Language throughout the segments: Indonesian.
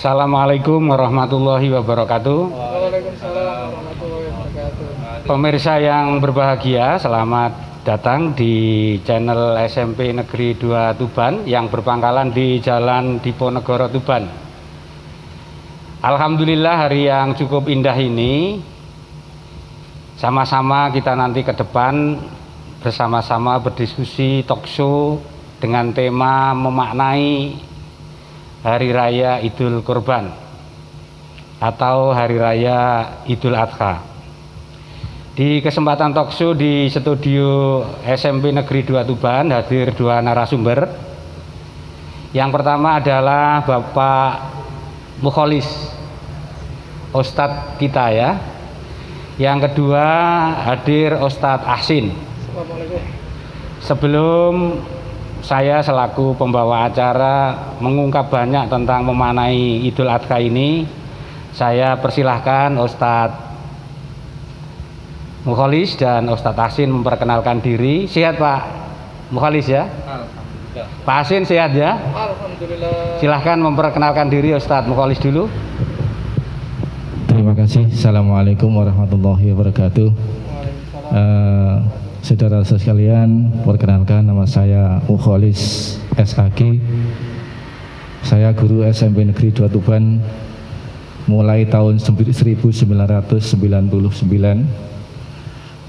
Assalamualaikum warahmatullahi wabarakatuh. Waalaikumsalam warahmatullahi wabarakatuh. Pemirsa yang berbahagia, selamat datang di channel SMP Negeri 2 Tuban yang berpangkalan di Jalan Diponegoro Tuban. Alhamdulillah, hari yang cukup indah ini sama-sama kita nanti ke depan bersama-sama berdiskusi talk show dengan tema memaknai Hari Raya Idul Kurban atau Hari Raya Idul Adha. Di kesempatan talk show di studio SMP Negeri 2 Tuban hadir dua narasumber. Yang pertama adalah Bapak Mukholis, Ustadz kita ya. Yang kedua hadir Ustadz Ahsin. Assalamualaikum. Sebelum saya selaku pembawa acara mengungkap banyak tentang memaknai Idul Adha ini, saya persilahkan Ustadz Mukholis dan Ustadz Ahsin memperkenalkan diri. Sehat Pak Mukholis ya? Alhamdulillah. Pak Ahsin sehat ya? Alhamdulillah. Silahkan memperkenalkan diri Ustadz Mukholis dulu. Terima kasih. Assalamualaikum warahmatullahi wabarakatuh. Waalaikumsalam. Saudara-saudara sekalian, perkenalkan nama saya Mukholis SAG. Saya guru SMP Negeri 2 Tuban mulai tahun 1999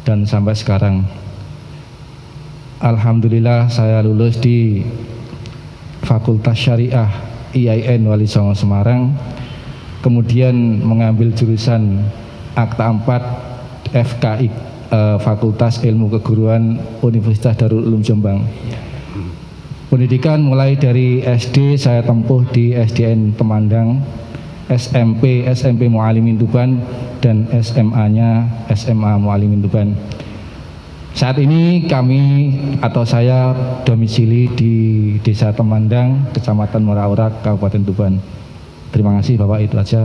dan sampai sekarang. Alhamdulillah saya lulus di Fakultas Syariah IAIN Wali Songo Semarang, kemudian mengambil jurusan Akta 4 FKI Fakultas Ilmu Keguruan Universitas Darul Ulum Jombang. Pendidikan mulai dari SD saya tempuh di SDN Temandang, SMP Mualimin Tuban, dan SMA-nya SMA Mualimin Tuban. Saat ini kami atau saya domisili di Desa Temandang, Kecamatan Muraorak, Kabupaten Tuban. Terima kasih Bapak, itu aja.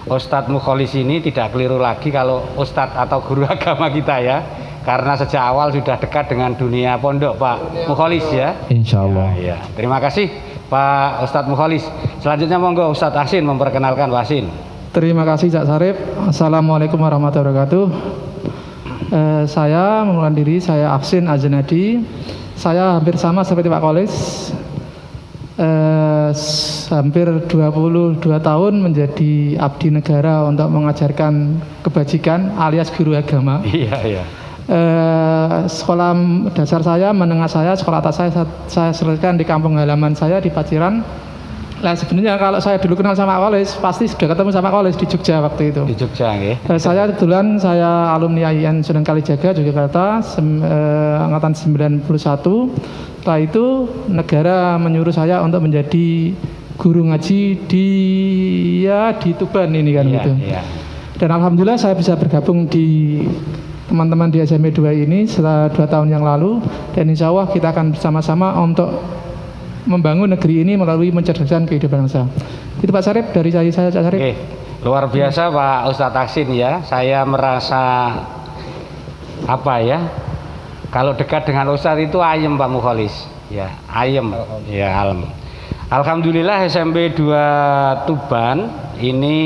Ustadz Mukholis ini tidak keliru lagi kalau Ustadz atau guru agama kita ya, karena sejak awal sudah dekat dengan dunia pondok Pak Mukholis ya. Insya Allah. Ya. Terima kasih Pak Ustadz Mukholis. Selanjutnya monggo Ustadz Ahsin memperkenalkan Pak Ahsin. Terima kasih Cak Sarip. Assalamualaikum warahmatullahi wabarakatuh. Saya memulai diri, saya Ahsin Azenadi. Saya hampir sama seperti Pak Kholis. Hampir 22 tahun menjadi abdi negara untuk mengajarkan kebajikan alias guru agama. Iya, iya. Sekolah dasar saya, menengah saya, sekolah atas saya selesaikan di kampung halaman saya di Paciran. Nah sebenarnya kalau saya dulu kenal sama Kholis, pasti sudah ketemu sama Kholis di Jogja waktu itu. Di Jogja nggih. Saya kebetulan saya alumni IAIN Sunan Kalijaga Yogyakarta, angkatan 91. Setelah itu negara menyuruh saya untuk menjadi guru ngaji di Tuban ini kan Iya, gitu. iya. Dan alhamdulillah saya bisa bergabung di teman-teman di SMP 2 ini setelah 2 tahun yang lalu, dan insya Allah kita akan bersama-sama untuk membangun negeri ini melalui mencerdaskan kehidupan bangsa. Itu Pak Sarip, dari saya Cak Sarip. Oke. Luar biasa Pak Ustadz Ahsin ya. Saya merasa apa ya? Kalau dekat dengan Ustadz itu ayem Pak Mukholis. Ya, ayem. Ya, Alhamdulillah SMP 2 Tuban ini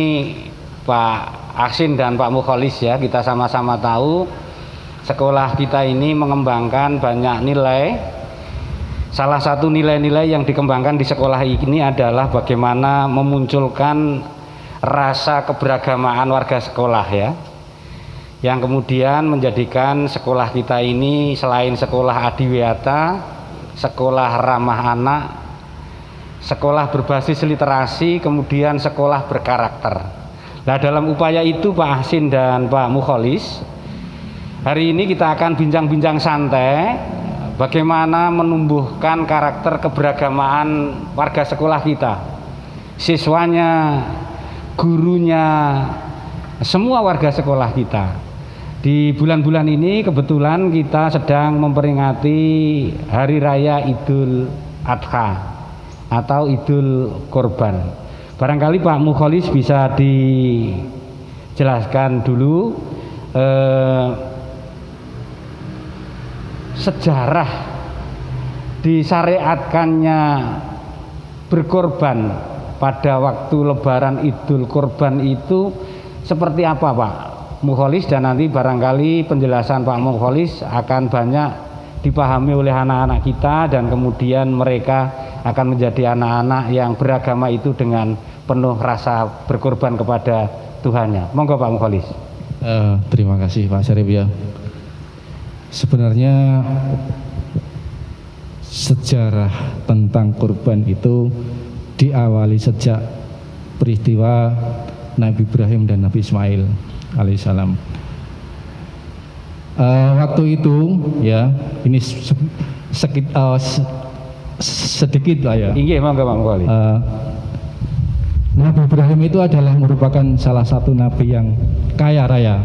Pak Ahsin dan Pak Mukholis ya, kita sama-sama tahu sekolah kita ini mengembangkan banyak nilai. Salah satu nilai-nilai yang dikembangkan di sekolah ini adalah bagaimana memunculkan rasa keberagamaan warga sekolah ya, yang kemudian menjadikan sekolah kita ini selain sekolah adiwiyata, sekolah ramah anak, sekolah berbasis literasi, kemudian sekolah berkarakter. Nah dalam upaya itu Pak Ahsin dan Pak Mukholis, hari ini kita akan bincang-bincang santai bagaimana menumbuhkan karakter keberagamaan warga sekolah kita, siswanya, gurunya, semua warga sekolah kita. Di bulan-bulan ini kebetulan kita sedang memperingati Hari Raya Idul Adha atau Idul Kurban. Barangkali Pak Mukholis bisa dijelaskan dulu sejarah disyariatkannya berkorban pada waktu Lebaran Idul Kurban itu seperti apa Pak Mukholis, dan nanti barangkali penjelasan Pak Mukholis akan banyak dipahami oleh anak-anak kita, dan kemudian mereka akan menjadi anak-anak yang beragama itu dengan penuh rasa berkorban kepada Tuhannya. Monggo Pak Mukholis. Terima kasih Pak Syarif ya. Sebenarnya sejarah tentang kurban itu diawali sejak peristiwa Nabi Ibrahim dan Nabi Ismail alaihissalam. Waktu itu ya, ini sedikit lah ya. Inggih, monggo Pak Mukholis. Nabi Ibrahim itu adalah merupakan salah satu nabi yang kaya raya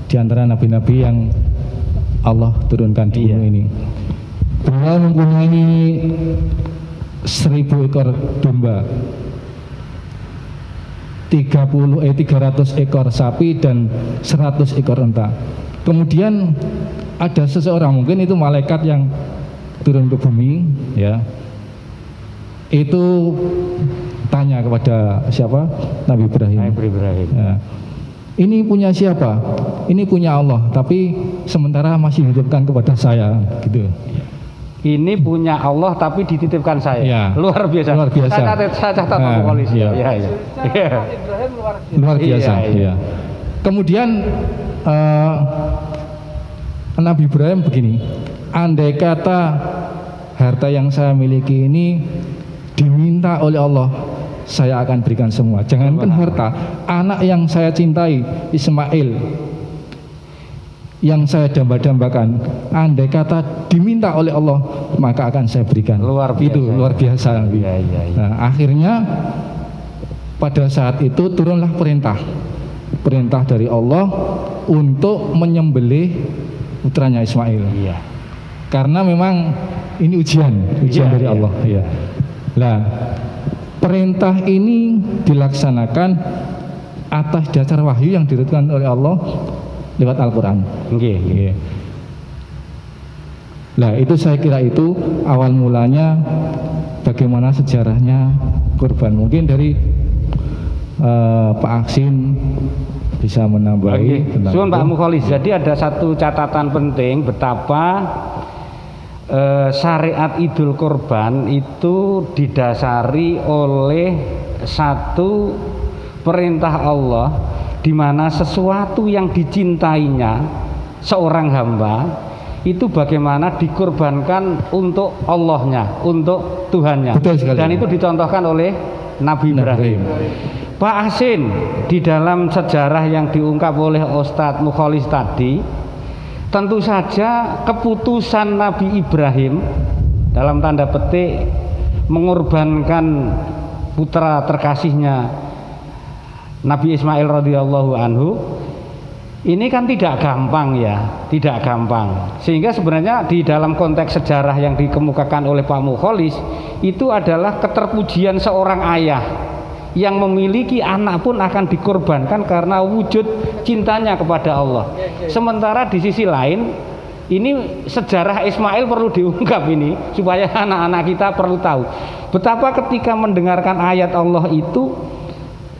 di antara nabi-nabi yang Allah turunkan di bumi ini. Beliau mempunyai 1000 ekor domba, 300 ekor sapi dan 100 ekor unta. Kemudian ada seseorang, mungkin itu malaikat yang turun ke bumi ya, itu tanya kepada siapa? Nabi Ibrahim. Nabi Ibrahim. Ya. Ini punya siapa? Ini punya Allah, tapi sementara masih dititipkan kepada saya, gitu. Ini punya Allah tapi dititipkan saya. Ya. Luar biasa. Luar biasa. Saya catat Pak Mukholis. Iya. Ya, ya. Luar biasa. Iya, iya. Ya. Kemudian Nabi Ibrahim begini, andai kata harta yang saya miliki ini diminta oleh Allah, saya akan berikan semua. Jangankan harta, anak yang saya cintai, Ismail, yang saya damba-dambakan, andai kata diminta oleh Allah, maka akan saya berikan. Luar biasa. Itu luar biasa. Ya, ya, ya. Nah, akhirnya pada saat itu turunlah perintah dari Allah untuk menyembelih putranya Ismail. Iya. Karena memang ini ujian dari Allah. Ya. Nah, perintah ini dilaksanakan atas dasar wahyu yang diturunkan oleh Allah lewat Al-Quran. Nggih. Nah, itu saya kira itu awal mulanya bagaimana sejarahnya kurban. Mungkin dari Pak Aksin bisa menambahi tentang Suwun itu. Pak Mukholis. Jadi ada satu catatan penting betapa syariat Idul Kurban itu didasari oleh satu perintah Allah, di mana sesuatu yang dicintainya seorang hamba itu bagaimana dikorbankan untuk Allahnya, untuk Tuhannya. Betul sekali. Dan itu dicontohkan oleh Nabi Ibrahim. Pak Asin, di dalam sejarah yang diungkap oleh Ustadz Mukholis tadi, tentu saja keputusan Nabi Ibrahim dalam tanda petik mengorbankan putra terkasihnya Nabi Ismail radhiyallahu anhu ini kan tidak gampang ya, tidak gampang. Sehingga sebenarnya di dalam konteks sejarah yang dikemukakan oleh Pak Mukholis itu adalah keterpujian seorang ayah yang memiliki anak pun akan dikorbankan karena wujud cintanya kepada Allah. Sementara di sisi lain, ini sejarah Ismail perlu diungkap ini supaya anak-anak kita perlu tahu betapa ketika mendengarkan ayat Allah itu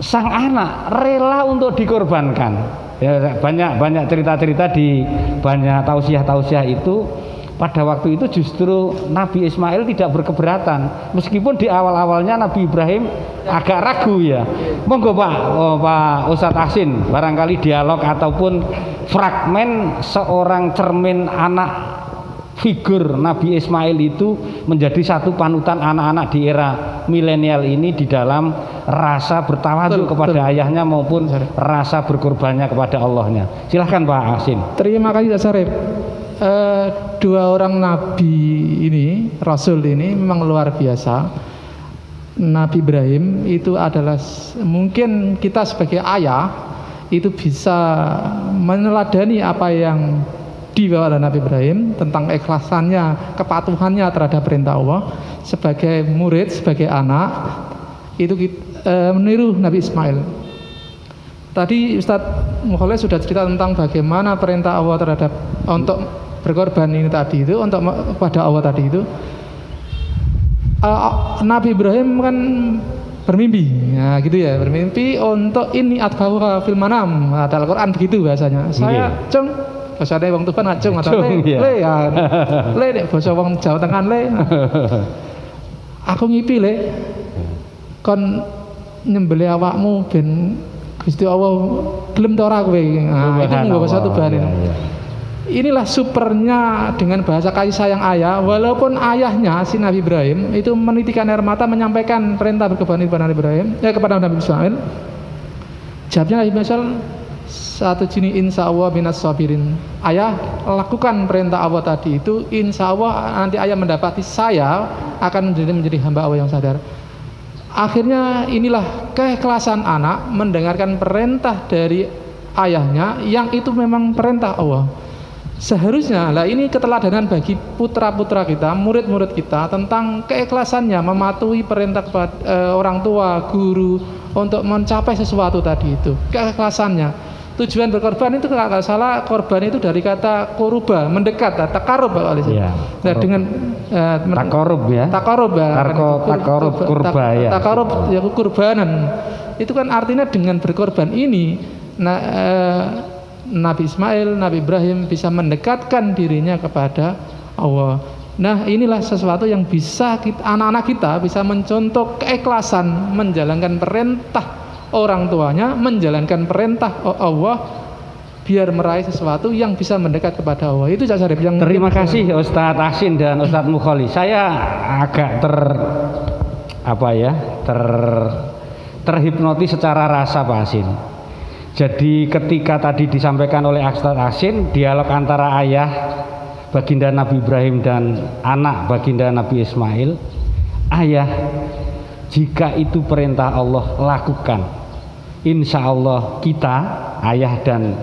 sang anak rela untuk dikorbankan. Ya, banyak cerita-cerita di banyak tausiah-tausiah itu. Pada waktu itu justru Nabi Ismail tidak berkeberatan, meskipun di awal-awalnya Nabi Ibrahim agak ragu ya. Monggo Pak Ustadz Asin, barangkali dialog ataupun fragmen seorang cermin anak figur Nabi Ismail itu menjadi satu panutan anak-anak di era milenial ini di dalam rasa bertawadhu kepada ayahnya maupun rasa berkorbannya kepada Allahnya. Silahkan Pak Asin. Terima kasih Pak Syarif. Dua orang nabi ini, rasul ini memang luar biasa. Nabi Ibrahim itu adalah, mungkin kita sebagai ayah itu bisa meneladani apa yang dibawa oleh Nabi Ibrahim tentang ikhlasannya, kepatuhannya terhadap perintah Allah. Sebagai murid, sebagai anak itu meniru Nabi Ismail. Tadi Ustadz Mukholis sudah cerita tentang bagaimana perintah Allah terhadap untuk berkorban ini tadi itu, untuk pada Allah tadi itu. Nabi Ibrahim kan bermimpi. Nah, gitu ya, bermimpi untuk ini atbauha fil manam. Ada Al-Qur'an begitu bahasanya. Saya cung bahasane wong Tuban ngacung atau le ya. Le nek basa wong Jawa Tengah le. Aku ngipi le. Kon nyembelih awakmu ben Gusti Allah gelem ta ora kowe. Nah, itu nggo bahasa Tuban. Inilah supernya dengan bahasa kasih sayang ayah. Walaupun ayahnya si Nabi Ibrahim itu menitikan air mata menyampaikan perintah berkebaikan kepada Nabi Ibrahim, kepada Nabi Ismail. Jawabnya Nabi Ismail, satu jini insya Allah minas sabirin. Ayah lakukan perintah Allah tadi itu, insya Allah nanti ayah mendapati saya akan menjadi hamba Allah yang sadar. Akhirnya inilah keikhlasan anak mendengarkan perintah dari ayahnya yang itu memang perintah Allah. Seharusnya lah ini keteladanan bagi putra-putra kita, murid-murid kita tentang keikhlasannya mematuhi perintah kepada orang tua, guru untuk mencapai sesuatu tadi itu. Keikhlasannya. Tujuan berkorban itu kalau salah korban itu dari kata koruba, mendekat, takarub Pak Alisa. Ya, nah dengan takarub ya. Takarub takarub kurba ya. Takarub ya kurbanan. Itu kan artinya dengan berkorban ini Nabi Ismail, Nabi Ibrahim bisa mendekatkan dirinya kepada Allah. Nah, inilah sesuatu yang bisa anak-anak kita bisa mencontoh keikhlasan menjalankan perintah orang tuanya, menjalankan perintah Allah biar meraih sesuatu yang bisa mendekat kepada Allah. Itu Cak Syarif yang terima kasih Ustadz Ahsin dan Ustadz Mukholi. Saya agak terhipnotis secara rasa Pak Ahsin. Jadi ketika tadi disampaikan oleh Ustadz Ahsin, dialog antara ayah baginda Nabi Ibrahim dan anak baginda Nabi Ismail, ayah jika itu perintah Allah lakukan, insya Allah kita, ayah dan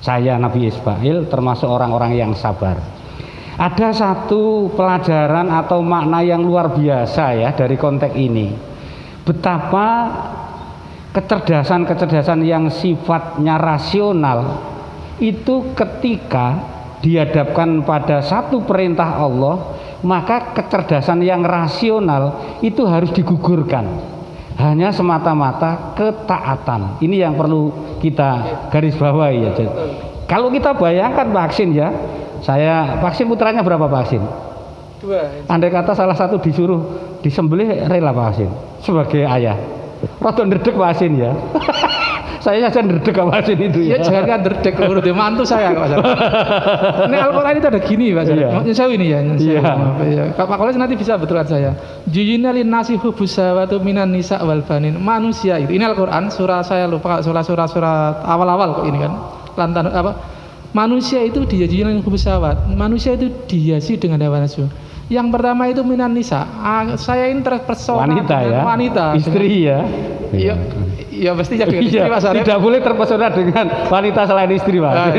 saya Nabi Ismail termasuk orang-orang yang sabar. Ada satu pelajaran atau makna yang luar biasa ya dari konteks ini, betapa kecerdasan yang sifatnya rasional itu ketika dihadapkan pada satu perintah Allah, maka kecerdasan yang rasional itu harus digugurkan hanya semata-mata ketaatan. Ini yang perlu kita garis bawahi ya. Kalau kita bayangkan Pak Aksin ya, Pak Aksin putranya berapa Pak Aksin? 2. Andai kata salah satu disuruh disembelih, rela Pak Aksin sebagai ayah. Rada ndredeg Pak Asin ya. Saya saja ndredeg Pak Asin itu ya. Ya jangan ndredeg urut mantu saya Pak Asin. Ini Al-Qur'an itu ada gini Pak Asin. Maksudnya saya ini ya. Iya. Pak Koles nanti bisa betulkan saya. Juyina lin nasi hubus sawatu minan nisa wal banin. Manusia itu. Ini Al-Qur'an surah saya lupa surah awal-awal kok ini kan. Lantan apa? Manusia itu dijuyina lin hubus sawat. Manusia itu dihiasi dengan hawa nafsu. Yang pertama itu minan nisa. Saya ini terpesona wanita ya, wanita, istri ya. Iya, iya mestinya dengan istri Mas Arif. Tidak boleh terpesona dengan wanita selain istri Pak.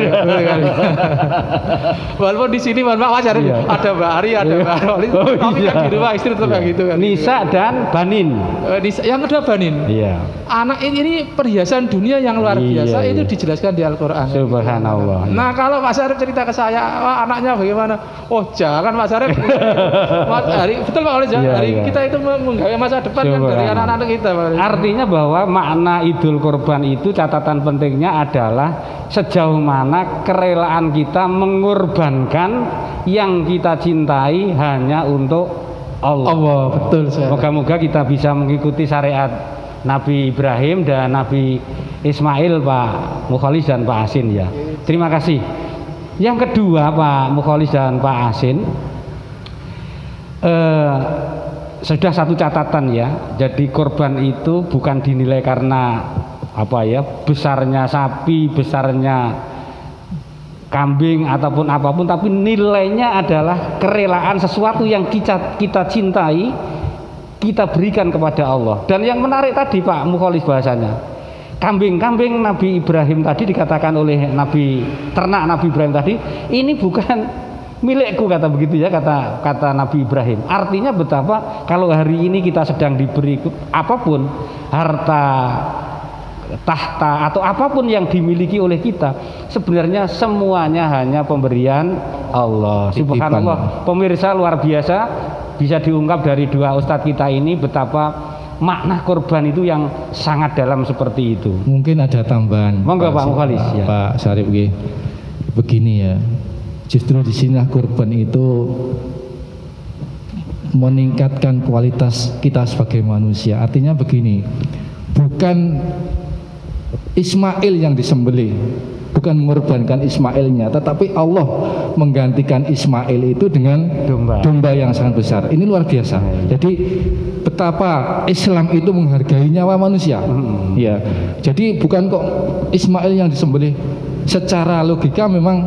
Walaupun di sini Pak Mas Arif ada Mbak Ari, ada Mbak Arif. Tapi kan di rumah istri tetap kayak gitu kan. Nisa dan banin. Nisa, yang kedua banin. Iya. Anak ini perhiasan dunia yang luar biasa itu dijelaskan di Al-Qur'an. Subhanallah. Nah, kalau Mas Arif cerita ke saya, anaknya bagaimana? Oh, jangan Mas Arif. Betul Pak Oleh kita itu menggawe masa depan kan dari anak-anak kita Pak. Artinya bahwa makna Idul Kurban itu catatan pentingnya adalah sejauh mana kerelaan kita mengorbankan yang kita cintai hanya untuk Allah. Betul saya. Moga-moga kita bisa mengikuti syariat Nabi Ibrahim dan Nabi Ismail Pak Mukholis dan Pak Asin ya. Terima kasih. Yang kedua Pak Mukholis dan Pak Asin, sudah satu catatan ya. Jadi korban itu bukan dinilai karena apa ya, besarnya sapi, besarnya kambing ataupun apapun, tapi nilainya adalah kerelaan sesuatu yang kita cintai, kita berikan kepada Allah. Dan yang menarik tadi Pak Mukholis bahasanya, kambing-kambing Nabi Ibrahim tadi dikatakan oleh ternak Nabi Ibrahim tadi, ini bukan milikku, kata begitu ya, kata Nabi Ibrahim. Artinya betapa kalau hari ini kita sedang diberi apapun, harta, tahta atau apapun yang dimiliki oleh kita, sebenarnya semuanya hanya pemberian Allah. Subhanallah. Pemirsa luar biasa, bisa diungkap dari dua ustadz kita ini betapa makna korban itu yang sangat dalam seperti itu. Mungkin ada tambahan. Monggo Pak Mukholis. Ya. Pak Syarif, begini ya. Justru di sini korban itu meningkatkan kualitas kita sebagai manusia. Artinya begini, bukan Ismail yang disembelih, bukan mengorbankan Ismailnya, tetapi Allah menggantikan Ismail itu dengan domba yang sangat besar. Ini luar biasa. Jadi betapa Islam itu menghargai nyawa manusia. Ya. Jadi bukan kok Ismail yang disembelih. Secara logika memang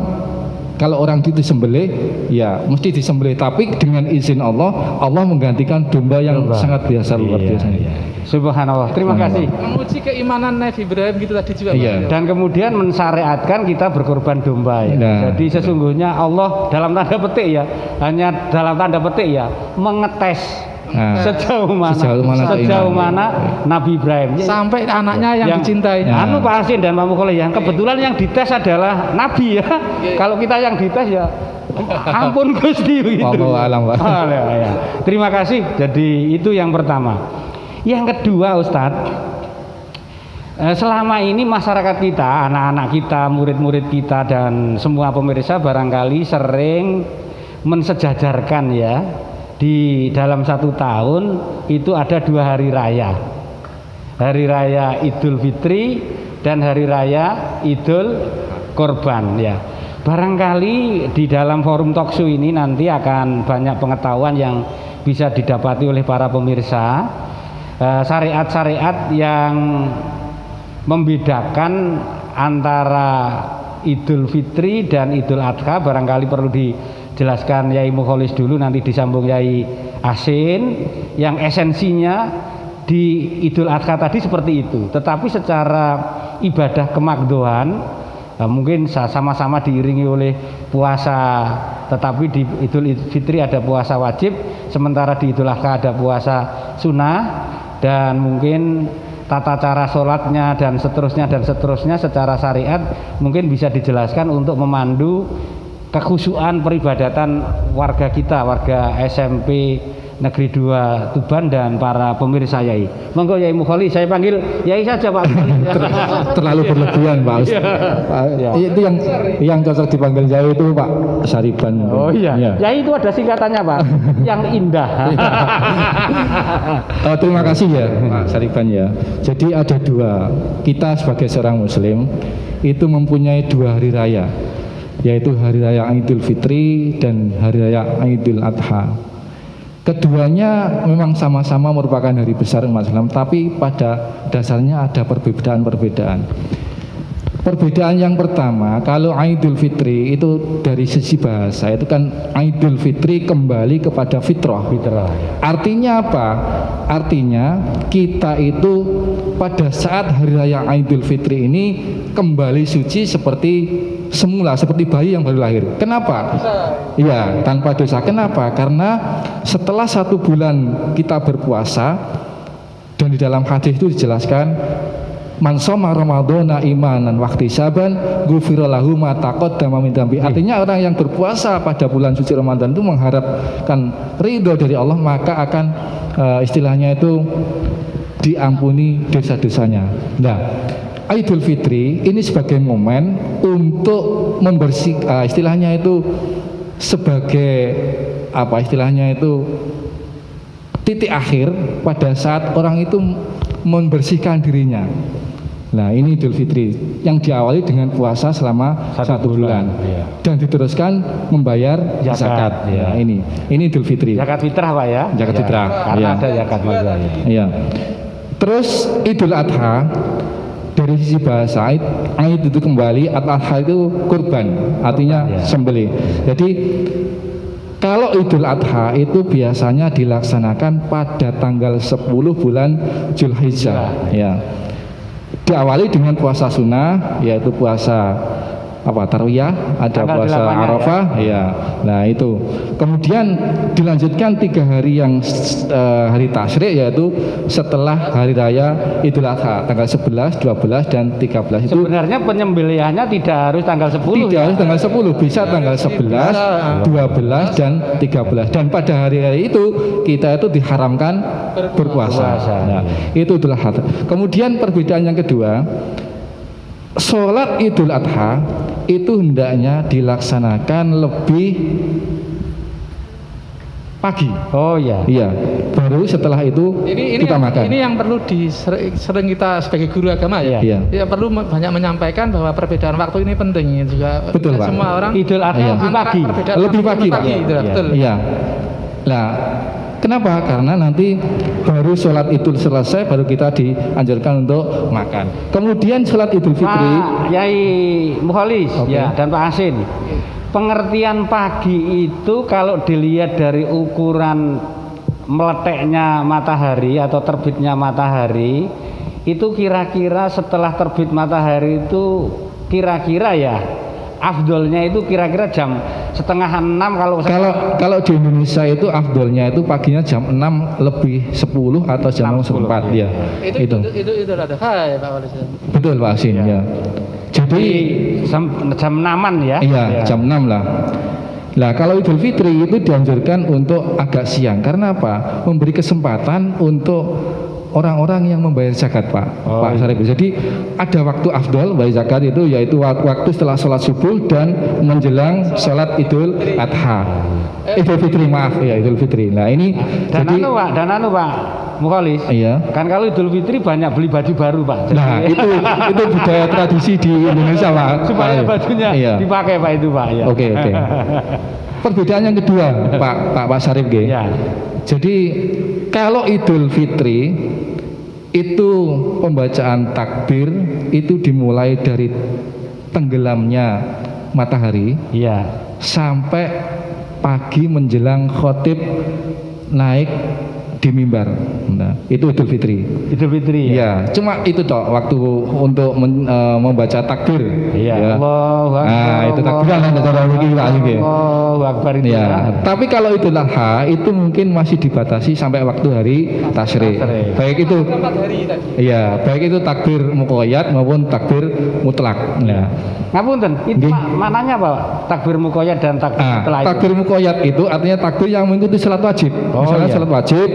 kalau orang itu disembelih, ya mesti disembelih. Tapi dengan izin Allah, Allah menggantikan domba yang sangat biasa, luar biasa. Iya. Subhanallah. Terima kasih. Menguji keimanan Nabi Ibrahim gitu tadi juga. Iya. Dan kemudian mensyariatkan kita berkorban domba ya. Nah. Jadi sesungguhnya Allah dalam tanda petik ya, hanya dalam tanda petik ya, mengetes sejauh mana Nabi Ibrahim sampai anaknya yang dicintai. Anu Pak Asin dan Pak Mukholis, yang kebetulan yang dites adalah Nabi ya. Kalau kita yang dites ya ampun Gusti begitu. Alam, Pak. Ya. Terima kasih. Jadi itu yang pertama. Yang kedua Ustadz, selama ini masyarakat kita, anak-anak kita, murid-murid kita dan semua pemirsa barangkali sering mensejajarkan ya, di dalam satu tahun itu ada 2 hari raya. Hari raya Idul Fitri dan hari raya Idul Korban ya. Barangkali di dalam forum talkshow ini nanti akan banyak pengetahuan yang bisa didapati oleh para pemirsa. Syariat-syariat yang membedakan antara Idul Fitri dan Idul Adha barangkali perlu dijelaskan Yai Mukholis dulu, nanti disambung Yai Asin. Yang esensinya di Idul Adha tadi seperti itu, tetapi secara ibadah kemakdohan mungkin sama-sama diiringi oleh puasa, tetapi di Idul Fitri ada puasa wajib, sementara di Idul Adha ada puasa sunnah, dan mungkin tata cara sholatnya dan seterusnya secara syariat mungkin bisa dijelaskan untuk memandu kekhusyuan peribadatan warga kita, warga SMP Negeri 2 Tuban dan para pemirsa Yai. Monggo Yai Mukholis, saya panggil Yai saja Pak. Terlalu berlebihan Pak. Itu yang cocok dipanggil Yai itu Pak Syariban. Oh iya. Yai itu ada singkatannya Pak, yang indah. Terima kasih ya Pak Syariban ya. Jadi ada 2, kita sebagai seorang Muslim itu mempunyai 2 hari raya, yaitu hari raya Idul Fitri dan hari raya Idul Adha. Keduanya memang sama-sama merupakan hari besar umat Islam, tapi pada dasarnya ada perbedaan-perbedaan. Perbedaan yang pertama, kalau Idul Fitri itu dari sisi bahasa itu kan Idul Fitri kembali kepada fitrah. Artinya apa? Artinya kita itu pada saat hari raya Idul Fitri ini kembali suci seperti semula, seperti bayi yang baru lahir. Kenapa? Iya, tanpa dosa. Kenapa? Karena setelah 1 bulan kita berpuasa, dan di dalam hadis itu dijelaskan, man shoma ramadhana imanan wa ihtisaban ghufira lahu ma taqaddama min dzambi. Artinya orang yang berpuasa pada bulan suci Ramadan itu mengharapkan ridho dari Allah, maka akan istilahnya itu diampuni dosa-dosanya. Nah, Idul Fitri ini sebagai momen untuk membersihkan, istilahnya itu sebagai apa istilahnya itu titik akhir pada saat orang itu membersihkan dirinya. Nah, ini Idul Fitri yang diawali dengan puasa selama 1 bulan dan diteruskan membayar zakat. Ya, ini Idul Fitri. Zakat fitrah Pak ya. Zakat fitrah. Karena ada zakat fitrah ya. Iya. Terus Idul Adha dari sisi bahasa Aid itu kembali, Adha itu kurban, artinya sembelih. Jadi kalau Idul Adha itu biasanya dilaksanakan pada tanggal 10 bulan Zulhijjah. Ya. Diawali dengan puasa sunnah, yaitu puasa tarwiyah, ada Tanggal puasa 8-nya, Arafah, ya. Nah itu. Kemudian dilanjutkan 3 hari yang hari tasyrik, yaitu setelah hari raya Idul Adha, tanggal 11, 12 dan 13 itu. Sebenarnya penyembelihannya tidak harus tanggal 10 Tidak harus tanggal 10, bisa tanggal 11, 12 dan 13. Dan pada hari-hari itu kita itu diharamkan berpuasa. Nah, itu Idul Adha. Kemudian perbedaan yang kedua, sholat Idul Adha itu hendaknya dilaksanakan lebih pagi. Oh iya. Iya, baru setelah itu kita makan. Ini yang perlu sering kita sebagai guru agama ya. Iya. Ya perlu banyak menyampaikan bahwa perbedaan waktu ini penting juga. Betul, Pak. Semua orang Idul Adha Iya. lebih pagi. Lebih pagi, Pak. Iya. Betul. Iya. Nah, kenapa? Karena nanti baru sholat Idul selesai, baru kita dianjurkan untuk makan. Kemudian sholat Idul Fitri. Pak Yai Mukholis Oke. ya dan Pak Asin. Pengertian pagi itu kalau dilihat dari ukuran meleteknya matahari atau terbitnya matahari, itu kira-kira setelah terbit matahari itu kira-kira ya afdolnya itu kira-kira jam 5:30 Kalau di Indonesia itu afdolnya itu paginya jam 6 lebih 10 atau jam 6:04 ya. Itu ada ya Pak Wali. Betul Pak Asin ya. Jadi jam 6-an ya. Iya, jam 6 lah. Nah, kalau Idul Fitri itu dianjurkan untuk agak siang. Karena apa? Memberi kesempatan untuk orang-orang yang membayar zakat, Pak. Oh, Pak Sarif. Jadi ada waktu afdol bayar zakat itu yaitu waktu setelah sholat subuh dan menjelang sholat Idul Adha. Idul Fitri, maaf ya, Idul Fitri. Nah, ini Dan jadi anu Pak Mukholis. iya. Kan kalau Idul Fitri banyak beli baju baru, Pak. Jadi, Nah, itu budaya tradisi di Indonesia, Pak. supaya bajunya Iya. dipakai Pak itu, Pak ya. Oke. Perbedaan yang kedua, Pak Sarif G. Ya. Jadi kalau Idul Fitri itu pembacaan takbir itu dimulai dari tenggelamnya matahari Iya. sampai pagi menjelang khotib naik di mimbar. Nah, itu Idul Fitri. Idul Fitri ya. Ya, cuma itu toh waktu untuk membaca takbir. Iya. Ya. Allahu Akbar. Nah, itu takbiran kan cara begini Pak Sugi. Allahu Akbar itu. Ya, tapi kalau Idul Adha itu mungkin masih dibatasi sampai waktu hari tasyrik. Baik itu, iya, baik itu takbir muqayyad maupun takbir mutlak. Nah, Ngapunten, itu maknanya apa? Takbir muqayyad dan takbir mutlak itu. takbir muqayyad itu artinya takbir yang mengikuti salat wajib. Oh, Misalnya iya. salat wajib,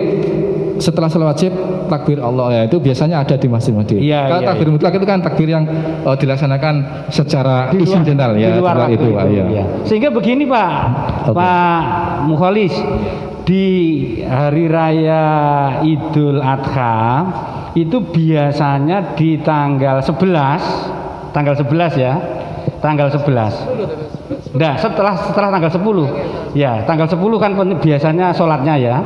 setelah salat wajib takbir Allah ya itu biasanya ada di masjid-masjid. Iya, Kalau iya, takbir iya. mutlak itu kan takbir yang dilaksanakan secara insidental ya, di luar waktu itu. itu, Ya. ya. Sehingga begini Pak, Oke. Pak Mukholis, di hari raya Idul Adha itu biasanya di tanggal 11 ya, tanggal 11. Nah, setelah tanggal 10. Ya, tanggal 10 kan biasanya sholatnya ya.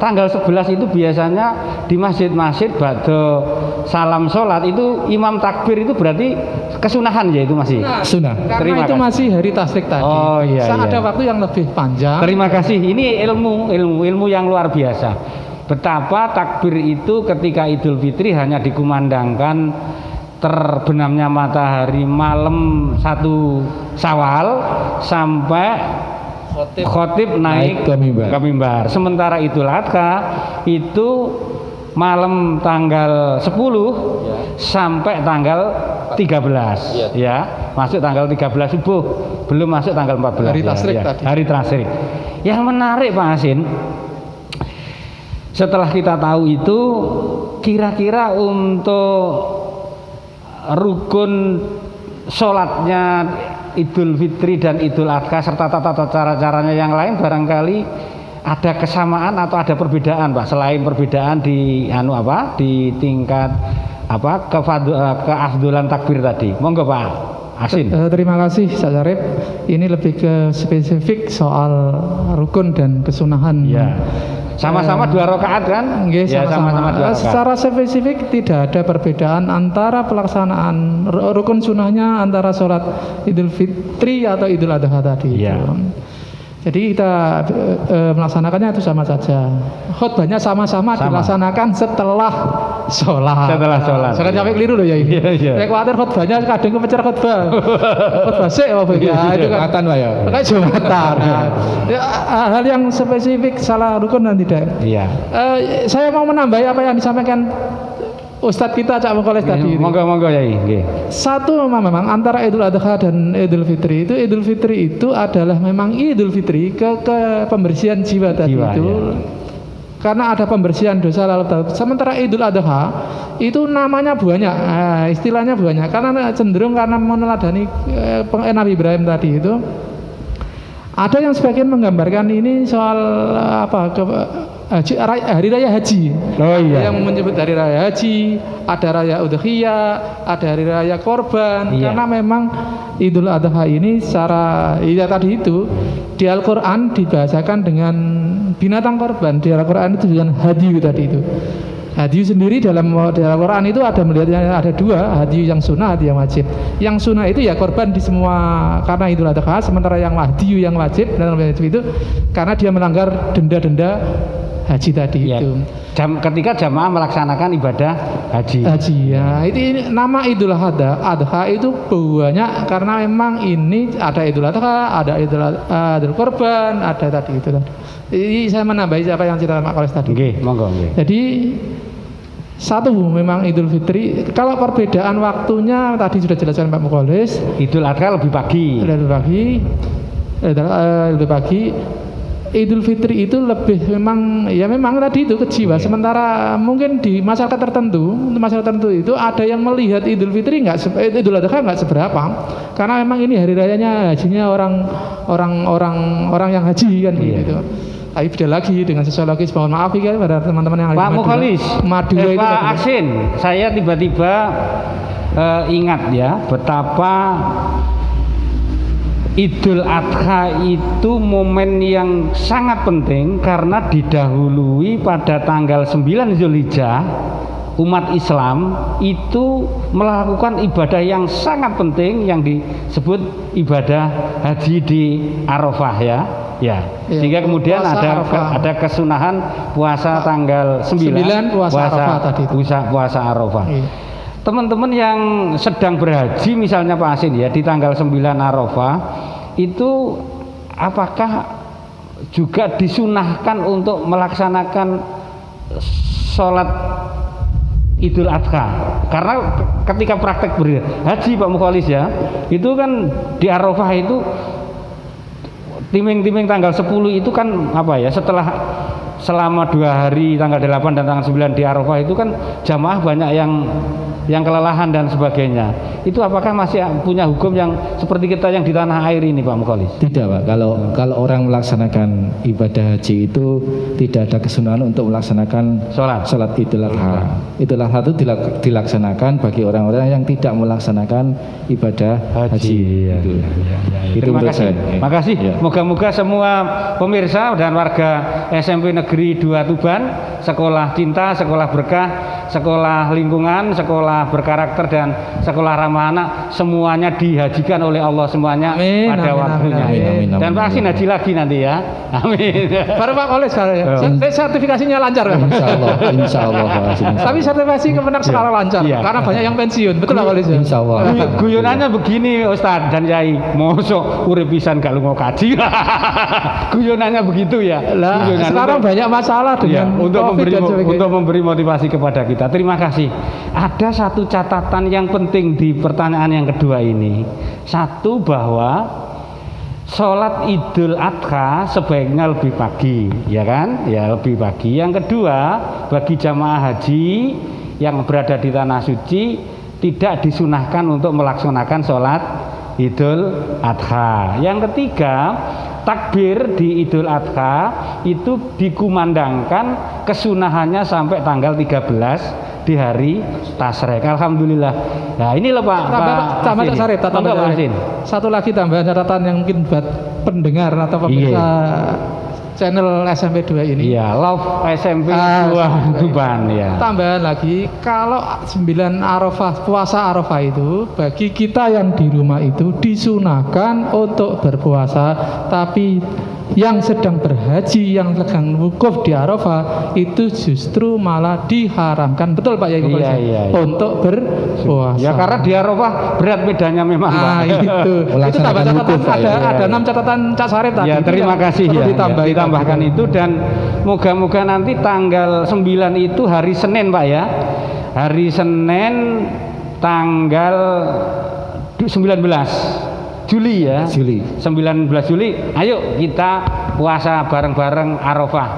Tanggal 11 itu biasanya di masjid-masjid ba'da salam sholat itu imam takbir itu berarti kesunahan ya itu masih. Sunnah. Karena Terima itu kasih. masih hari tasyrik tadi. Oh, iya, Ada iya. waktu yang lebih panjang. Terima kasih. Ini ilmu yang luar biasa. Betapa takbir itu ketika Idul Fitri hanya dikumandangkan terbenamnya matahari malam 1 Syawal sampai khotib naik ke mimbar. Sementara Idul Adha itu malam tanggal 10 sampai tanggal 13 ya. Masuk tanggal 13 subuh, belum masuk tanggal 14 Hari tasyrik tadi. Hari tasyrik. Yang menarik Pak Asin, setelah kita tahu itu kira-kira untuk rukun sholatnya Idul Fitri dan Idul Adha serta tata cara-caranya yang lain barangkali ada kesamaan atau ada perbedaan Pak, selain perbedaan di di tingkat keafdolan takbir tadi. Monggo Pak Asin. Terima kasih Pak Sarif. Ini lebih ke spesifik soal rukun dan kesunahan. Ya. Sama-sama 2 rakaat kan? Nggih, Ya, sama-sama. 2 rakaat. Secara spesifik tidak ada perbedaan antara pelaksanaan rukun sunnahnya antara sholat Idul Fitri atau Idul Adha tadi. Iya. Itu. Jadi kita melaksanakannya itu sama saja. Khutbahnya sama-sama dilaksanakan setelah sholat. Jangan sampai keliru loh ya ini. Saya khawatir khutbahnya kadang kepecer khutbah sih apa ya itu kan Jumatan Pak ya. Kayak Jumatan. Hal yang spesifik salah rukun dan tidak. Iya. Saya mau menambahi apa yang disampaikan Ustadz kita Cak Mengkoles tadi. Monggo ya. Satu memang antara Idul Adha dan Idul Fitri itu adalah memang Idul Fitri ke pembersihan jiwa tadi itu. Ya. Karena ada pembersihan dosa lalu. Sementara Idul Adha itu namanya banyak, istilahnya banyak. Karena cenderung karena meneladani Nabi Ibrahim tadi itu. Ada yang sebagian menggambarkan ini soal hari raya haji. Oh iya. Yang menyebut hari raya haji, ada raya udhiyah, ada hari raya korban. Iya. Karena memang Idul Adha ini secara tadi itu di Al-Qur'an dibahasakan dengan binatang korban. Di Al-Qur'an itu dengan hadyu tadi itu. Hadyu sendiri dalam Al-Qur'an itu ada melihatnya ada dua, hadyu yang sunnah, hadyu yang wajib. Yang sunnah itu ya korban di semua karena Idul Adha, sementara yang hadyu yang wajib itu karena dia melanggar denda-denda haji tadi ya. Itu. Ketika jamaah melaksanakan ibadah haji. Ya, itu nama Idul Adha itu banyak karena memang ini ada Idul Adha, ada Idul Korban, ada tadi itu. Jadi saya menambahi apa yang ceritakan Pak Koles tadi. Nggih, monggo nggih. Jadi satu memang Idul Fitri, kalau perbedaan waktunya tadi sudah jelaskan Pak Mukolis. Idul Adha lebih pagi. Lebih pagi. Idul Fitri itu lebih memang tadi itu ke jiwa. Sementara mungkin di masyarakat tertentu itu ada yang melihat Idul Fitri Idul Adha nggak seberapa, karena memang ini hari rayanya hajinya orang yang haji kan gitu. Tapi beda lagi dengan sosiologis, mohon maaf ya pada teman-teman yang Pak Mukholis, Madura itu Pak Aksin, saya tiba-tiba ingat ya betapa Idul Adha itu momen yang sangat penting karena didahului pada tanggal 9 Zulhijjah. Umat Islam itu melakukan ibadah yang sangat penting yang disebut ibadah haji di Arafah ya. Sehingga kemudian ada kesunahan puasa tanggal 9 puasa Arafah. Iya. Teman-teman yang sedang berhaji misalnya Pak Asin ya di tanggal 9 Arafah itu apakah juga disunahkan untuk melaksanakan sholat Idul Adha? Karena ketika praktek berhaji Pak Mukholis ya itu kan di Arafah itu timing-timing tanggal 10 itu kan setelah selama 2 hari tanggal 8 dan tanggal 9 di Arafah itu kan jamaah banyak yang kelelahan dan sebagainya. Itu apakah masih punya hukum yang seperti kita yang di tanah air ini Pak Mukholis? Tidak Pak, kalau orang melaksanakan ibadah haji itu tidak ada kesunahan untuk melaksanakan sholat Idul Adha. Idul Adha itu dilaksanakan bagi orang-orang yang tidak melaksanakan ibadah haji. Terima kasih. Makasih. Ya. Moga-moga semua pemirsa dan warga SMP Negeri 2 Tuban, sekolah cinta, sekolah berkah, sekolah lingkungan, sekolah berkarakter dan sekolah ramah anak semuanya dihajikan oleh Allah semuanya pada waktunya. Dan Pak Aksin haji lagi nanti ya. Amin. Baru Pak Koles sertifikasinya lancar kan? Insyaallah. Tapi sertifikasi kemenang sekarang lancar karena banyak yang pensiun. Betul Pak Koles? Insyaallah. Guyonannya begini Ustadz dan Yai, mosok urip pisan gak lunga kaji. Guyonannya begitu ya. Sekarang banyak masalah dengan untuk memberi motivasi kepada kita. Terima kasih. Ada satu catatan yang penting di pertanyaan yang kedua ini. Satu, bahwa sholat Idul Adha sebaiknya lebih pagi, ya kan? Ya lebih pagi. Yang kedua, bagi jamaah haji yang berada di tanah suci tidak disunahkan untuk melaksanakan sholat Idul Adha. Yang ketiga, takbir di Idul Adha itu dikumandangkan kesunahannya sampai tanggal 13 di hari Tasrek. Alhamdulillah. Nah ini loh Pak. Satu lagi tambahan catatan yang mungkin buat pendengar atau pemirsa channel SMP 2 ini. Iya, Love SMP 2 Tuban ya. Tambahan lagi, kalau 9 Arafah, puasa Arafah itu bagi kita yang di rumah itu disunahkan untuk berpuasa, tapi yang sedang berhaji, yang sedang wukuf di Arafah itu justru malah diharamkan, betul Pak Yai, Iya. untuk berpuasa. Ya karena di Arafah berat medannya memang, Pak. Nah itu tambah catatan, ada 6 catatan Cak Sarip tadi. Ya terima kasih perlu ya, ditambahkan itu, dan moga-moga nanti tanggal 9 itu hari Senin Pak ya, hari Senin tanggal 19 Juli ya. 19 Juli, ayo kita puasa bareng-bareng Arafah.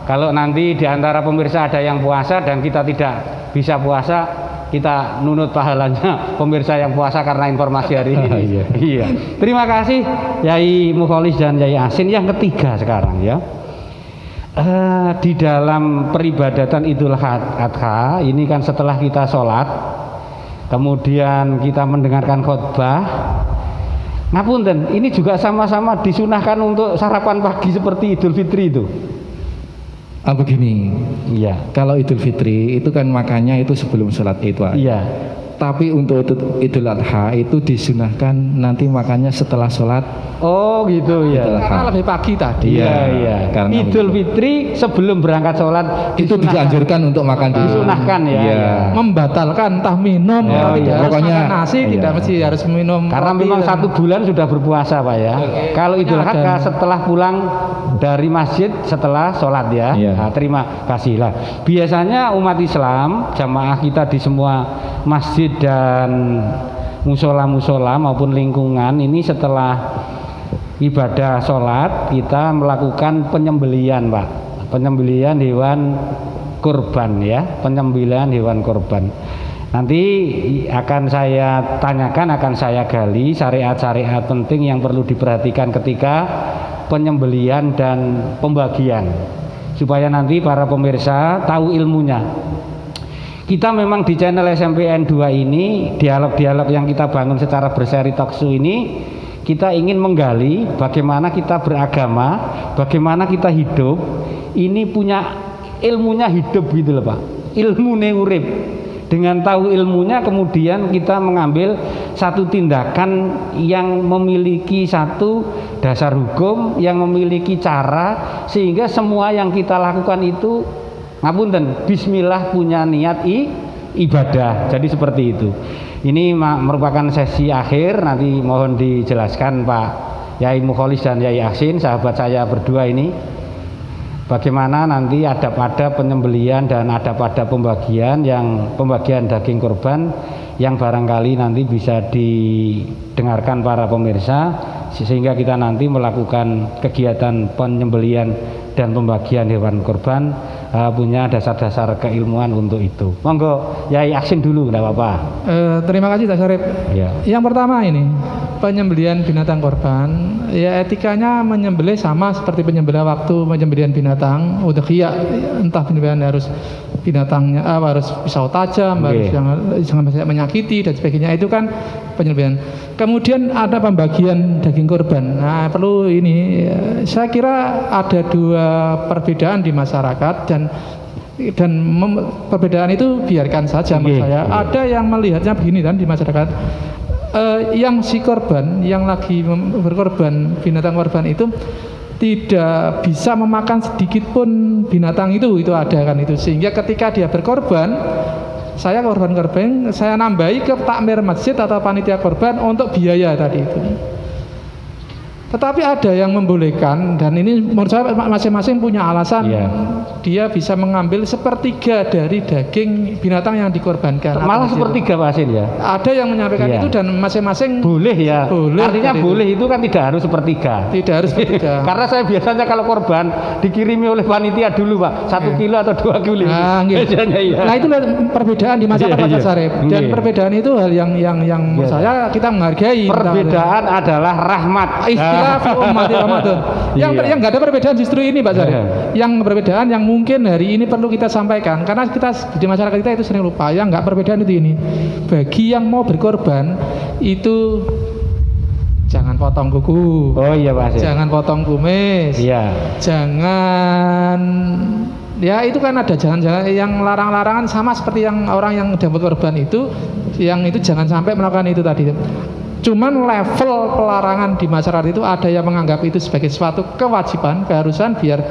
Kalau nanti di antara pemirsa ada yang puasa dan kita tidak bisa puasa, kita nunut pahalanya pemirsa yang puasa karena informasi hari ini. Iya. Terima kasih Yai Mukholis dan Yai Asin. Yang ketiga sekarang ya. Di dalam peribadatan Idul Adha ini kan setelah kita sholat, kemudian kita mendengarkan khotbah. Ngapunten, ini juga sama-sama disunahkan untuk sarapan pagi seperti Idul Fitri itu. Begini, Iya. kalau Idul Fitri itu kan makannya itu sebelum sholat itu. Iya. Tapi untuk Idul Adha itu disunahkan nanti makannya setelah sholat. Oh gitu ya. Idul Adha. Karena lebih pagi tadi. Iya. Karena Idul Fitri sebelum berangkat sholat itu dianjurkan untuk makan dulu. Disunahkan ya. Iya. Ya. Membatalkan entah minum atau tidak harus pokoknya, makan nasi, tidak mesti harus minum Karena kopi memang dan- 1 bulan sudah berpuasa Pak ya. Kalau Idul Ada. Adha setelah pulang dari masjid setelah sholat ya. Iya. Nah, terima kasih lah. Biasanya umat Islam, jamaah kita di semua masjid dan musola-musola maupun lingkungan ini setelah ibadah sholat kita melakukan penyembelian Pak, penyembelian hewan kurban ya, penyembelian hewan kurban. Nanti akan saya tanyakan, akan saya gali syariat-syariat penting yang perlu diperhatikan ketika penyembelian dan pembagian, supaya nanti para pemirsa tahu ilmunya. Kita memang di channel SMPN 2 ini, dialog-dialog yang kita bangun secara berseri talkshow ini, kita ingin menggali bagaimana kita beragama, bagaimana kita hidup, ini punya ilmunya hidup gitu loh Pak, ilmu urip. Dengan tahu ilmunya kemudian kita mengambil satu tindakan yang memiliki satu dasar hukum, yang memiliki cara, sehingga semua yang kita lakukan itu ngapunten, bismillah punya niat ibadah. Jadi seperti itu. Ini merupakan sesi akhir, nanti mohon dijelaskan Pak Yai Mukholis dan Yai Asin, sahabat saya berdua ini, bagaimana nanti adab-adab penyembelian dan adab-adab pembagian daging kurban yang barangkali nanti bisa didengarkan para pemirsa, sehingga kita nanti melakukan kegiatan penyembelian dan pembagian hewan kurban punya dasar-dasar keilmuan untuk itu. Monggo Yai Asin dulu, enggak apa-apa. Terima kasih Cak Sarip. Ya. Yang pertama ini penyembelian binatang korban, ya etikanya menyembelih sama seperti penyembelihan waktu penyembelihan binatang udhiyah, entah penyembelihan harus binatangnya harus pisau tajam, harus jangan menyakiti dan sebagainya, itu kan penyembelihan. Kemudian ada pembagian daging korban. Nah, perlu ini saya kira ada 2 perbedaan di masyarakat dan perbedaan itu biarkan saja menurut saya. Ada yang melihatnya begini kan di masyarakat, yang si korban yang lagi berkorban binatang korban itu tidak bisa memakan sedikit pun binatang itu ada kan itu, sehingga ketika dia berkorban, saya korban saya nambahi ke takmir masjid atau panitia korban untuk biaya tadi itu. Tetapi ada yang membolehkan, dan ini menurut saya masing-masing punya alasan. Dia bisa mengambil 1/3 dari daging binatang yang dikorbankan. Malah 1/3 Pak Asin ya. Ada yang menyampaikan itu dan masing-masing boleh ya. Boleh, artinya boleh itu kan tidak harus 1/3. Tidak harus 1/3. Karena saya biasanya kalau korban dikirimi oleh panitia dulu Pak, 1 kilo atau 2 kilo. Nah itu perbedaan di masyarakat Pak Sarip. Dan perbedaan itu hal yang menurut saya kita menghargai. Perbedaan adalah rahmat. Yang nggak ada perbedaan justru ini Pak Sarip. Yang perbedaan yang mungkin hari ini perlu kita sampaikan, karena kita di masyarakat kita itu sering lupa. Yang nggak perbedaan itu ini, bagi yang mau berkorban itu jangan potong kuku. Oh iya Pak Asin. Jangan potong kumis. Iya. Jangan, ya itu kan ada jangan yang larang-larangan sama seperti yang orang yang dapat korban itu, yang itu jangan sampai melakukan itu tadi. Cuman level pelarangan di masyarakat itu ada yang menganggap itu sebagai suatu kewajiban, keharusan biar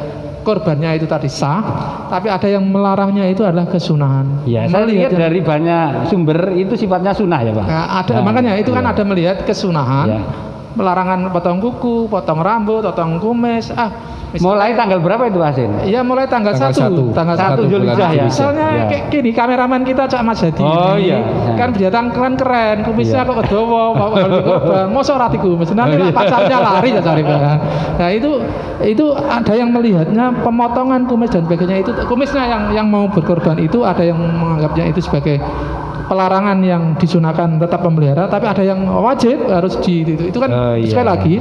korbannya itu tadi sah, tapi ada yang melarangnya itu adalah kesunahan. Ya, saya lihat dari banyak sumber itu sifatnya sunnah ya Pak. Nah, ada makanya itu kan ada melihat kesunahan, ya. Melarangan potong kuku, potong rambut, potong kumis. Mulai tanggal berapa itu Asin? Iya mulai tanggal 1 tanggal 1 Zulhijjah ya. Misalnya kayak gini kameraman kita Cak Mas Hadi. Oh iya. Kan kelihatan keren, kumisnya kok kedawa, mosok ora dikumis. Nanti pacarnya lari ya cari Pak. Nah itu ada yang melihatnya pemotongan kumis dan sebagainya itu kumisnya yang mau berkorban itu ada yang menganggapnya itu sebagai pelarangan yang disunahkan tetap memelihara, tapi ada yang wajib harus itu kan sekali lagi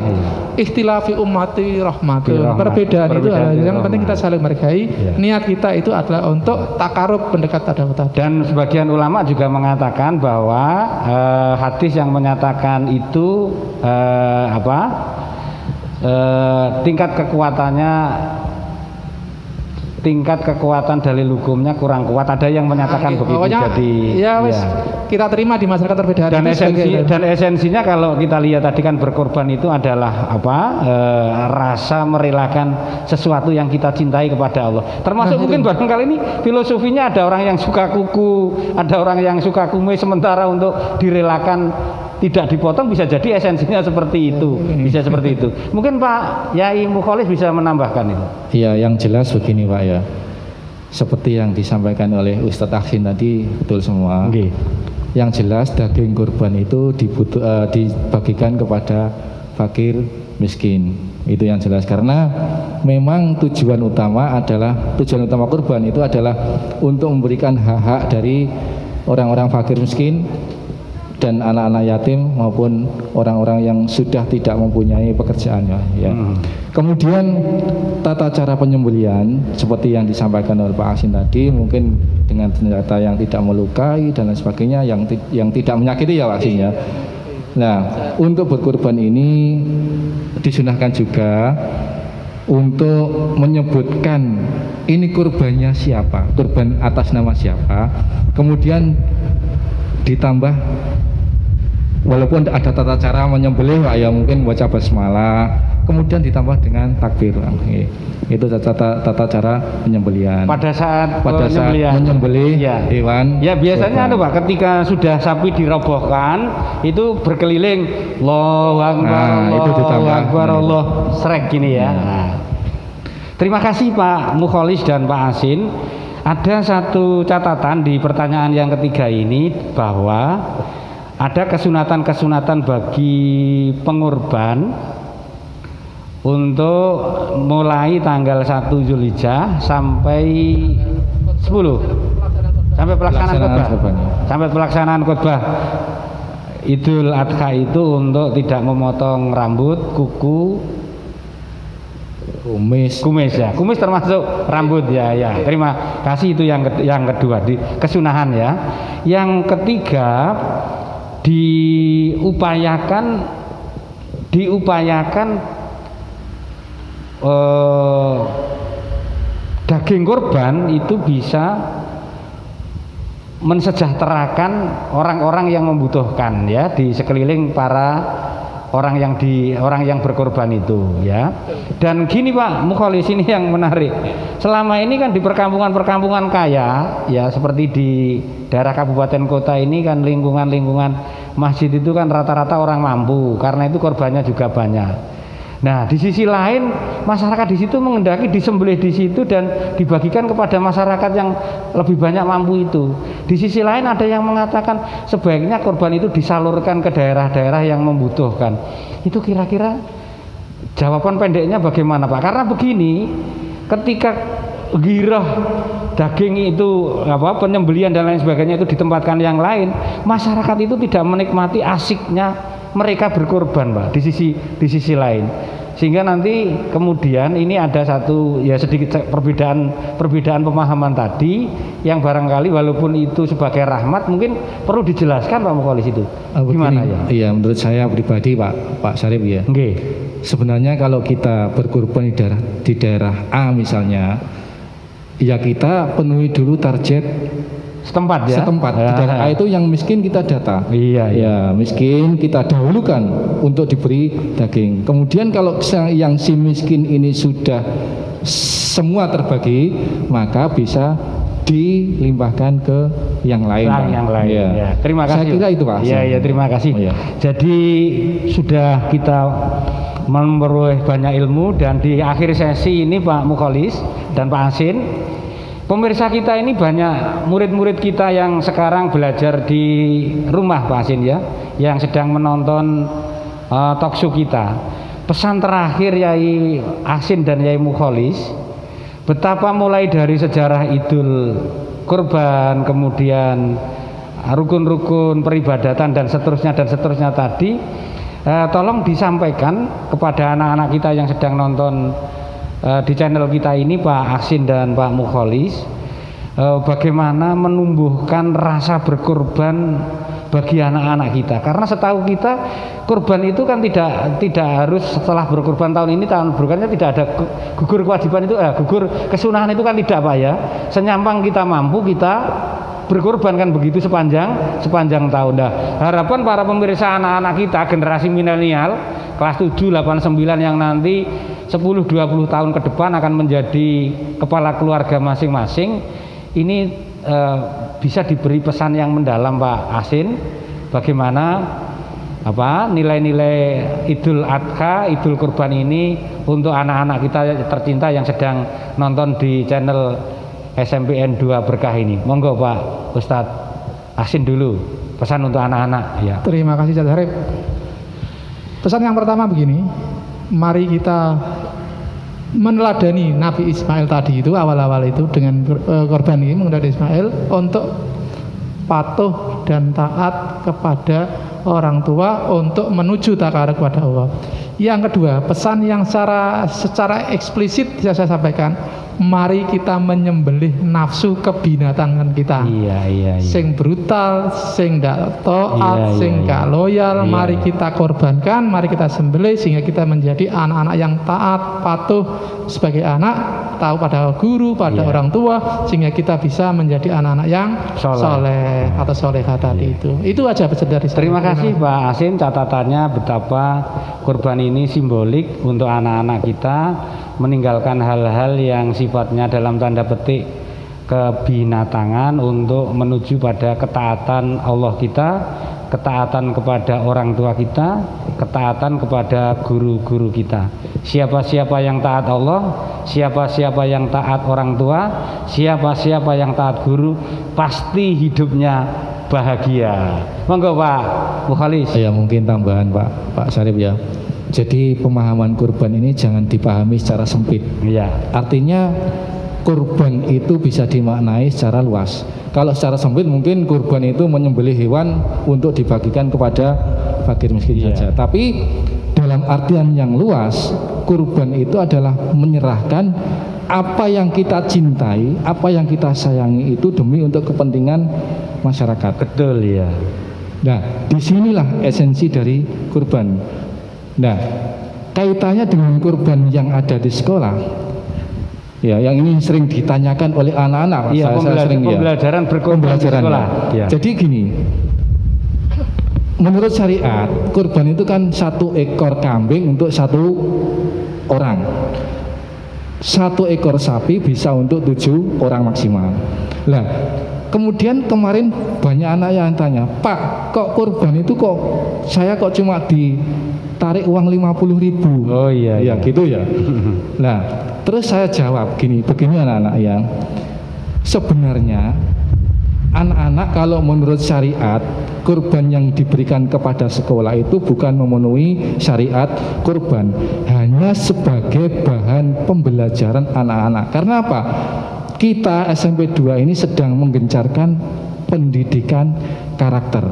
ikhtilafi ummati rahmatun, perbedaan itu yang penting kita saling menghargai. Niat kita itu adalah untuk takarub pendekat tadawut. Dan sebagian ulama juga mengatakan bahwa hadis yang menyatakan itu tingkat kekuatan dalil hukumnya kurang kuat. Ada yang menyatakan begitu. Pokoknya, jadi kita terima di masyarakat perbedaan. Dan esensinya kalau kita lihat tadi kan berkorban itu adalah rasa merelakan sesuatu yang kita cintai kepada Allah. Termasuk mungkin barangkali ini filosofinya ada orang yang suka kuku, ada orang yang suka kumis, sementara untuk direlakan tidak dipotong bisa jadi esensinya seperti itu, bisa seperti itu. Mungkin Pak Yai Mukholis bisa menambahkan itu. Iya, yang jelas begini Pak ya, seperti yang disampaikan oleh Ustadz Aksin tadi betul semua. Yang jelas daging kurban itu dibagikan kepada fakir miskin, itu yang jelas karena memang tujuan utama kurban itu adalah untuk memberikan hak-hak dari orang-orang fakir miskin dan anak-anak yatim maupun orang-orang yang sudah tidak mempunyai pekerjaannya ya. Kemudian tata cara penyembelihan seperti yang disampaikan oleh Pak Aksin tadi, mungkin dengan senjata yang tidak melukai dan lain sebagainya, yang tidak menyakiti ya Pak Aksin ya. Nah, untuk berkorban ini disunahkan juga untuk menyebutkan ini kurbannya siapa, kurban atas nama siapa, kemudian ditambah walaupun ada tata cara menyembelih ya mungkin baca basmalah, kemudian ditambah dengan takbir. Itu tata cara penyembelihan. Pada saat menyembelih hewan. Ya biasanya Pak, ketika sudah sapi dirobohkan itu berkeliling Allahu Akbar, Allahu Akbar, Allah srek gini ya. Terima kasih Pak Mukholis dan Pak Asin. Ada satu catatan di pertanyaan yang ketiga ini bahwa ada kesunatan-kesunatan bagi pengurban untuk mulai tanggal 1 Zulhijjah sampai 10 sampai pelaksanaan khutbah Idul Adha itu untuk tidak memotong rambut, kuku, kumis ya. Kumis termasuk rambut ya. Terima kasih, itu yang kedua di kesunahan ya. Yang ketiga diupayakan daging kurban itu bisa mensejahterakan orang-orang yang membutuhkan ya di sekeliling para orang yang berkorban itu ya. Dan gini Pak Mukholis, ini yang menarik. Selama ini kan di perkampungan kaya ya, seperti di daerah kabupaten kota ini kan lingkungan masjid itu kan rata-rata orang mampu, karena itu korbannya juga banyak. Nah, di sisi lain masyarakat di situ mengendaki disembelih di situ dan dibagikan kepada masyarakat yang lebih banyak mampu itu. Di sisi lain ada yang mengatakan sebaiknya korban itu disalurkan ke daerah-daerah yang membutuhkan. Itu kira-kira jawaban pendeknya bagaimana Pak? Karena begini, ketika girah daging itu penyembelihan dan lain sebagainya itu ditempatkan yang lain, masyarakat itu tidak menikmati asiknya mereka berkorban Pak di sisi lain, sehingga nanti kemudian ini ada satu ya sedikit perbedaan pemahaman tadi yang barangkali walaupun itu sebagai rahmat mungkin perlu dijelaskan Pak Mukholis itu gimana ya? Iya, menurut saya pribadi Pak Syarif ya. Sebenarnya kalau kita berkorban di daerah A misalnya, ya kita penuhi dulu target setempat ya. Setempat di daerah A itu yang miskin kita data. Iya, Ya, miskin kita dahulukan untuk diberi daging. Kemudian kalau yang si miskin ini sudah semua terbagi, maka bisa dilimpahkan ke yang lain. Yang lain. Ya. Ya. Terima kasih. Saya kira itu Pak. Ya, terima kasih. Oh, ya. Jadi sudah kita memperoleh banyak ilmu dan di akhir sesi ini Pak Mukholis dan Pak Asin, pemirsa kita ini banyak murid-murid kita yang sekarang belajar di rumah Pak Asin ya, yang sedang menonton talkshow kita. Pesan terakhir Yai Asin dan Yai Mukholis, betapa mulai dari sejarah Idul Kurban, kemudian rukun-rukun peribadatan dan seterusnya tadi, tolong disampaikan kepada anak-anak kita yang sedang nonton di channel kita ini, Pak Asin dan Pak Mukholis, bagaimana menumbuhkan rasa berkorban bagi anak-anak kita. Karena setahu kita kurban itu kan tidak harus setelah berkorban tahun ini, tahun berikutnya tidak ada gugur kewajiban itu, gugur kesunahan itu kan tidak Pak ya. Senyampang kita mampu kita berkorban kan begitu sepanjang tahun. Nah, harapan para pemirsa anak-anak kita generasi milenial kelas 7, 8, 9 yang nanti 10-20 tahun ke depan akan menjadi kepala keluarga masing-masing, ini bisa diberi pesan yang mendalam Pak Asin, bagaimana nilai-nilai Idul Adha, Idul Kurban ini untuk anak-anak kita tercinta yang sedang nonton di channel SMPN 2 Berkah ini. Monggo Pak Ustadz Asin dulu pesan untuk anak-anak ya. Terima kasih Ustadz Harif. Pesan yang pertama begini, mari kita meneladani Nabi Ismail tadi itu, awal-awal itu dengan korban ini mengundang Ismail untuk patuh dan taat kepada orang tua untuk menuju takar kepada Allah. Yang kedua, pesan yang secara eksplisit bisa saya sampaikan, mari kita menyembelih nafsu kebinatangan kita. Iya. Sing brutal, sing ndak taat, sing gak loyal, mari kita korbankan, mari kita sembelih sehingga kita menjadi anak-anak yang taat, patuh sebagai anak, tahu pada guru, pada orang tua, sehingga kita bisa menjadi anak-anak yang soleh atau solehah tadi itu. Itu aja pesan dari saya. Terima kasih Pak Asin, catatannya betapa kurban ini simbolik untuk anak-anak kita meninggalkan hal-hal yang sifatnya dalam tanda petik kebinatangan untuk menuju pada ketaatan Allah kita, ketaatan kepada orang tua kita, ketaatan kepada guru-guru kita. Siapa-siapa yang taat Allah, siapa-siapa yang taat orang tua, siapa-siapa yang taat guru, pasti hidupnya bahagia. Monggo Pak Mukholis. Ya mungkin tambahan Pak Syarif ya. Jadi pemahaman kurban ini jangan dipahami secara sempit. Iya. Artinya kurban itu bisa dimaknai secara luas. Kalau secara sempit mungkin kurban itu menyembelih hewan untuk dibagikan kepada fakir miskin saja. Tapi dalam artian yang luas, kurban itu adalah menyerahkan apa yang kita cintai, apa yang kita sayangi itu demi untuk kepentingan masyarakat. Betul ya. Nah, disinilah esensi dari kurban. Nah, kaitannya dengan kurban yang ada di sekolah, ya, yang ini sering ditanyakan oleh anak-anak. Iya, pembelajaran berkurban di sekolah. Ya. Jadi gini, menurut syariat, kurban itu kan 1 ekor kambing untuk 1 orang. 1 ekor sapi bisa untuk 7 orang maksimal. Nah, kemudian kemarin banyak anak yang tanya, Pak, kok kurban itu kok saya kok cuma ditarik uang 50.000? Oh iya. Ya gitu ya. Nah, terus saya jawab begini anak-anak yang sebenarnya anak-anak kalau menurut syariat kurban yang diberikan kepada sekolah itu bukan memenuhi syariat kurban, hanya sebagai bahan pembelajaran anak-anak. Karena apa? Kita SMP 2 ini sedang menggencarkan pendidikan karakter.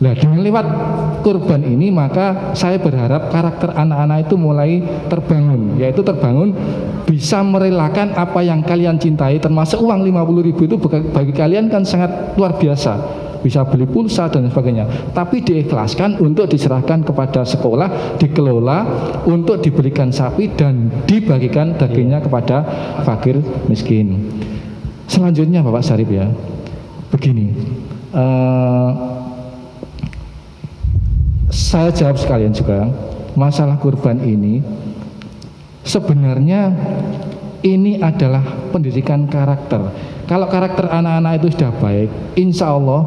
Nah, dengan lewat kurban ini maka saya berharap karakter anak-anak itu mulai terbangun, yaitu terbangun bisa merelakan apa yang kalian cintai, termasuk uang 50.000 itu bagi kalian kan sangat luar biasa, bisa beli pulsa dan sebagainya, tapi diikhlaskan untuk diserahkan kepada sekolah, dikelola untuk diberikan sapi dan dibagikan dagingnya kepada fakir miskin. Selanjutnya Bapak Syarif ya, begini, saya jawab sekalian juga, masalah kurban ini sebenarnya ini adalah pendidikan karakter. Kalau karakter anak-anak itu sudah baik, insya Allah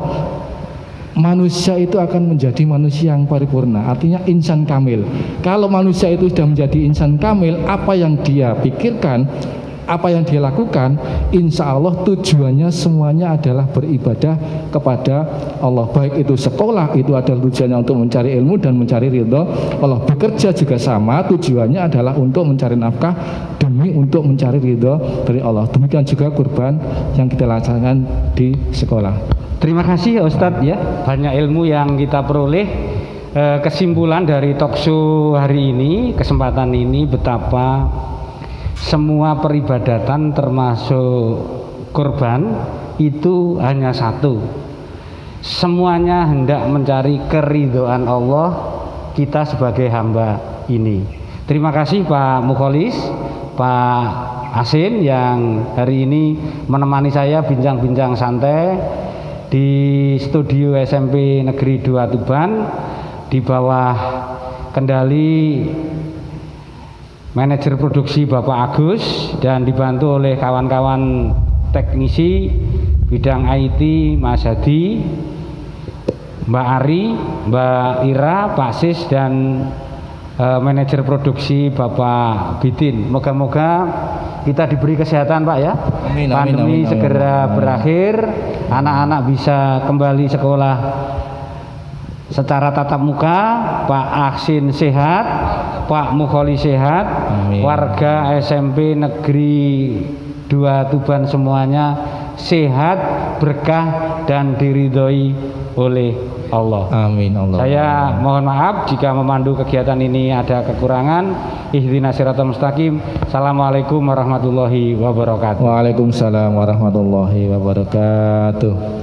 manusia itu akan menjadi manusia yang paripurna, artinya insan kamil. Kalau manusia itu sudah menjadi insan kamil, apa yang dia pikirkan, apa yang dia lakukan, insya Allah tujuannya semuanya adalah beribadah kepada Allah. Baik itu sekolah, itu adalah tujuannya untuk mencari ilmu dan mencari ridho Allah. Bekerja juga sama, tujuannya adalah untuk mencari nafkah demi untuk mencari ridho dari Allah. Demikian juga kurban yang kita laksanakan di sekolah. Terima kasih Ustadz ya, banyak ilmu yang kita peroleh. Kesimpulan dari talkshow hari ini, kesempatan ini, betapa semua peribadatan termasuk kurban itu hanya satu. Semuanya hendak mencari keridhaan Allah kita sebagai hamba ini. Terima kasih Pak Mukholis, Pak Asin yang hari ini menemani saya bincang-bincang santai di studio SMP Negeri 2 Tuban di bawah kendali manajer produksi Bapak Agus dan dibantu oleh kawan-kawan teknisi bidang IT Mas Hadi, Mbak Ari, Mbak Ira, Pak Sis dan manajer produksi Bapak Bidin. Moga-moga kita diberi kesehatan Pak ya. Amin, pandemi amin, segera amin. berakhir, anak-anak bisa kembali sekolah secara tatap muka, Pak Aksin sehat, Pak Mukholi sehat, amin. Warga SMP Negeri 2 Tuban semuanya sehat, berkah dan diridhoi oleh Allah. Amin Allah. Saya mohon maaf jika memandu kegiatan ini ada kekurangan. Ihdinas siratal mustaqim. Assalamualaikum warahmatullahi wabarakatuh. Waalaikumsalam warahmatullahi wabarakatuh.